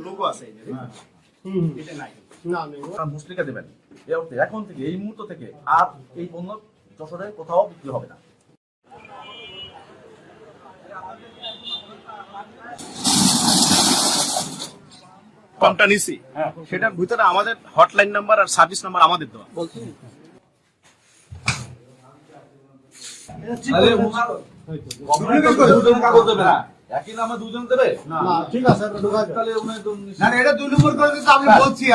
Logo আছে এটা নাই মুসলিকা দেবেন এখন থেকে এই মুহূর্ত থেকে আর এই পণ্য যশোরে কোথাও বিক্রি হবে না। ফর্মটা নিছি সেটার ভিতরে আমাদের হটলাইন নাম্বার আর সার্ভিস নাম্বার আমাদের দেওয়া কাগজ দেবে না, একই নামে দুজন দেবে না। ঠিক আছে তাহলে না এটা 2 নম্বর করে দিতে আমি বলছি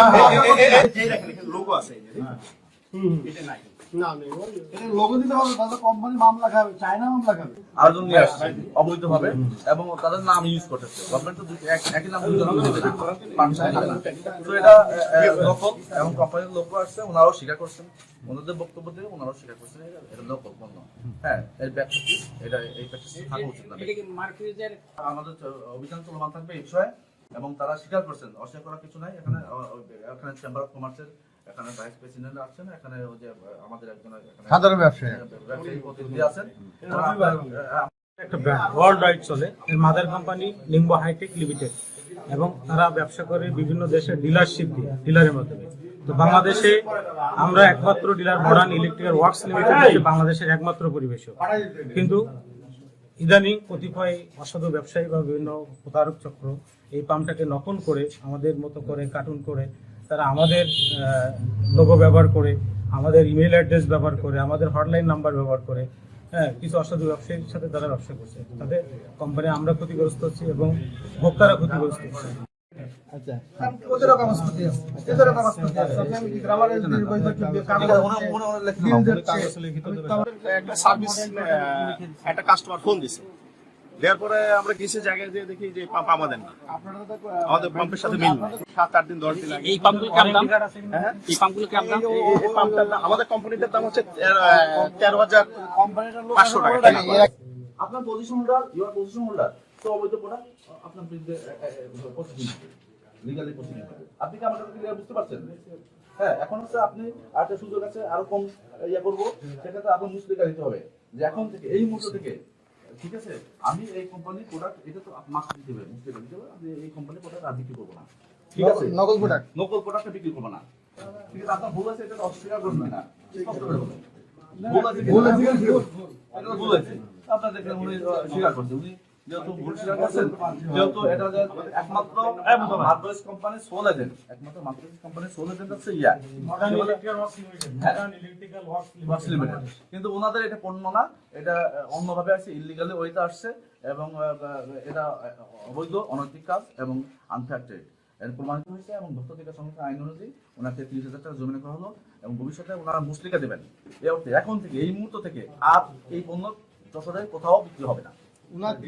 এই দেখেন লোগো আছে এটা নাই না নেই এটা লোগো দিতে হবে, তাহলে কোম্পানি মামলা খাবে, চায়না মামলা খাবে। আরেকজন নিয়ে আসছে অবৈধভাবে এবং তাদের নাম ইউজ করতেছে। গভর্নমেন্ট তো একই নাম দুজন দেবে না, তো এটা নকল এবং কোম্পানির লোক আসছে, ওনারাও স্বীকার করছেন, ওনাদের বক্তব্য দিয়ে ওনারাও স্বীকার করছেন এটা নকল পণ্য। হ্যাঁ, এর প্র্যাকটিস এটা এই প্র্যাকটিস থাকা উচিত না। আমাদের অভিযান চলমান থাকবে এই বিষয়ে এবং তারা স্বীকার করছেন, অস্বীকার করার কিছু নাই। এখানে চেম্বার অফ কমার্সের এখানে ভাইস প্রেসিডেন্ট আছেন, এখানে ওই যে আমাদের একজন সাধারণ ব্যবসায়ী প্রতিনিধি আছেন। একটা ব্র্যান্ড ওয়ার্ল্ড ওয়াইড চলে, এর mother company Limbo Hitech Limited এবং তারা ব্যবসা করে বিভিন্ন দেশে ডিলারশিপ দিয়ে, ডিলারের মাধ্যমে। তো বাংলাদেশে আমরা একমাত্র dealer modern electrical works limited হচ্ছে বাংলাদেশের একমাত্র পরিবেশক। কিন্তু ইদানিং কতিপয় অসাধু ব্যবসায়ী বা বিভিন্ন প্রতারক চক্র এই পাম্পটাকে নকল করে আমাদের মতো করে কার্টুন করে তারা আমাদের লোগো ব্যবহার করে, আমাদের ইমেল অ্যাড্রেস ব্যবহার করে, আমাদের হটলাইন নাম্বার ব্যবহার করে কিছু অসাধু ব্যবসায়ীর সাথে তারা ব্যবসা করছে। তাদের কোম্পানি আমরা ক্ষতিগ্রস্ত হচ্ছি এবং ভোক্তারা ক্ষতিগ্রস্ত হচ্ছে। একটা সার্ভিস একটা কাস্টমার ফোন দিছে, দেওয়ার পরে আমরা কিছু জায়গায় যেয়ে দেখি যে পাম্প আমাদের না, আমাদের পাম্পের সাথে মিল না। 7-8 দিন 10 দিন আগে এই পাম্পগুলো কেমন দাম? এই পাম্পগুলো কেমন দাম? এই পাম্পটার দাম আমাদের কোম্পানিটার দাম হচ্ছে 13,500 টাকা। আপনার position holder, your position holder, তো অবৈধ প্রোডাক্ট আপনার বিরুদ্ধে লিগালি প্রসিডিং হবে। আপনি কি আমার কথা ক্লিয়ার বুঝতে পারছেন? হ্যাঁ, এখন হচ্ছে আপনি আরেকটা সুযোগ আছে, আরো কম করবো, সেটাতে আপনার মুসলিকা দিতে হবে যে এখন থেকে এই মুহূর্ত থেকে, ঠিক আছে, আমি এই কোম্পানির প্রোডাক্ট, এটা তো মাস্ক দিতে হবে, মুসলিকা দিতে হবে, আমি এই কোম্পানির প্রোডাক্ট আর বিক্রি করবো না, ঠিক আছে, নকল প্রোডাক্ট বিক্রি করবো না, ঠিক আছে। আপনার ভুল আছে, এটা অস্বীকার করবেন না, স্পষ্ট করে বলুন ভুল আছে, ভুল আছে, আপনার দেখলেন উনি স্বীকার করছে, উনি যেহেতু ভুল স্বীকার করছেন, যেহেতু এটা যে একমাত্র মার্কোয়েস কোম্পানি সোল এজেন্ট, একমাত্র মার্কোয়েস কোম্পানি সোল এজেন্ট হচ্ছে ওয়ার্কস লিমিটেড, কিন্তু ওনাদের এটা পণ্য না, এটা অন্যভাবে আসছে, ইলিগালি ওইটা আসছে এবং এটা অবৈধ অনৈতিক কাজ এবং আনফেয়ার ট্রেড এর প্রমাণিত হয়েছে এবং ভোক্তা অধিকার সংরক্ষণ আইন অনুযায়ী ওনাকে 30,000 টাকা জরিমানা করা হলো এবং ভবিষ্যতে ওনারা মুসলিকা দেবেন। এই অর্থে এখন থেকে এই মুহূর্ত থেকে আর এই পণ্য যশোরে কোথাও বিক্রি হবে না।